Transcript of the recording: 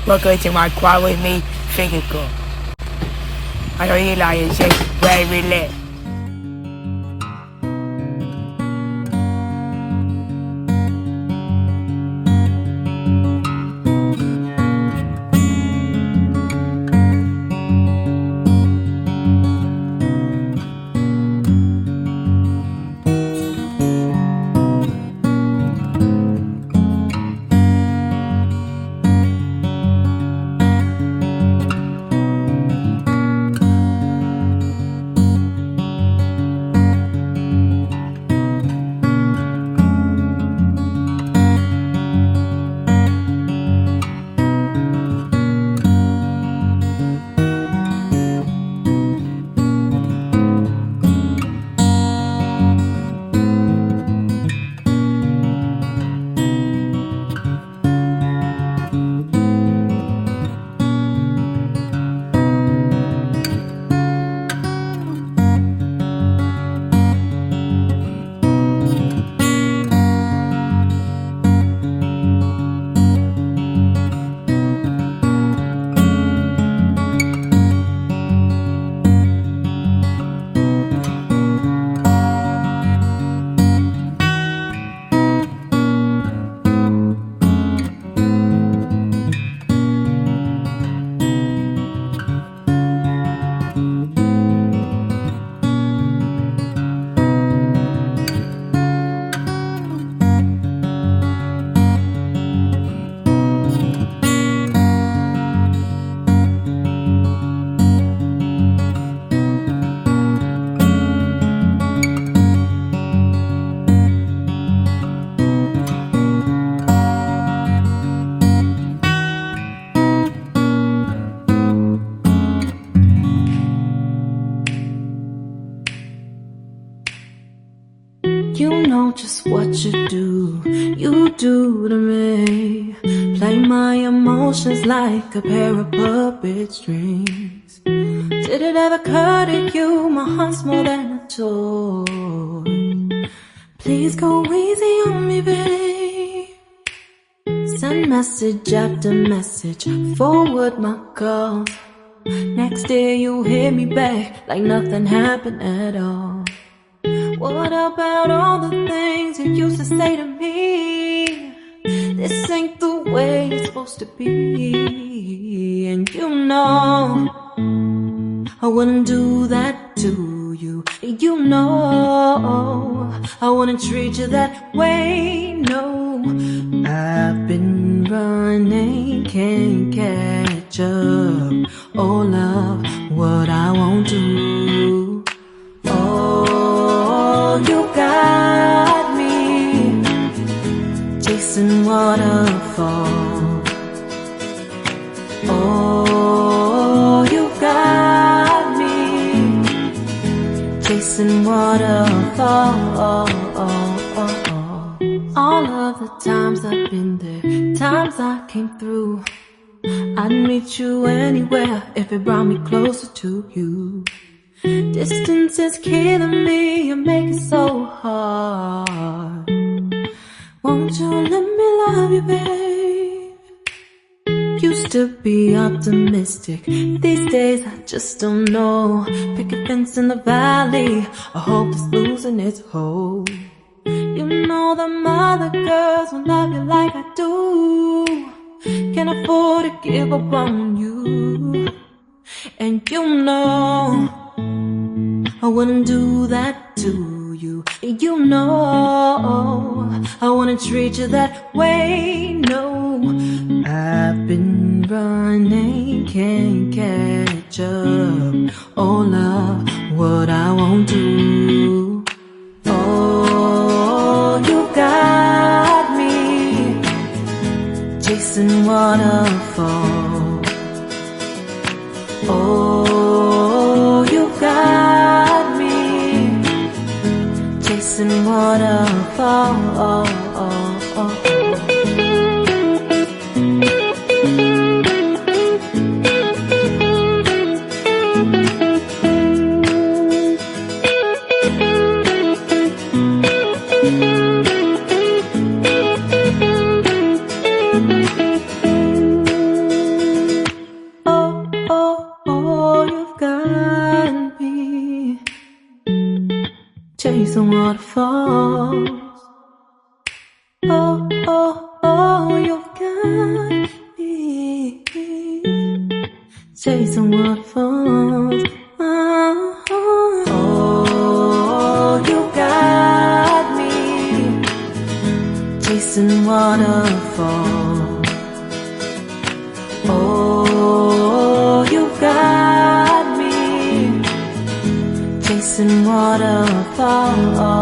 Welcome to my quad with me vehicle. I know you like it, shake, very lit. Just what you do to me. Play my emotions like a pair of puppet strings. Did it ever occur to you my heart's more than a toy? Please go easy on me, babe. Send message after message, forward my calls. Next day you hit me back like nothing happened at all. What about all the things you used to say to me? This ain't the way it's supposed to be. And you know I wouldn't do that to you. You know I wouldn't treat you that way, no. I've been running, can't catch up. Oh love, what I won't do. Oh, you got me chasing waterfalls. Oh, you got me chasing waterfalls. All of the times I've been there, times I came through, I'd meet you anywhere if it brought me closer to you. Distance is killing me, you make it so hard. Won't you let me love you, babe? Used to be optimistic, these days I just don't know. Pick a fence in the valley, I hope it's losing its hold. You know them other girls won't love you like I do. Can't afford to give up on you. And you know I wouldn't do that to you. You know I wouldn't treat you that way, no. I've been running, can't catch up. Oh love, what I won't do. Oh, you got me chasing waterfalls. Oh, you got me chasing waterfalls. chasing waterfalls. Oh, oh, oh, you got me chasing waterfalls. Oh, oh, you got me chasing waterfalls. Oh, you got me chasing waterfalls.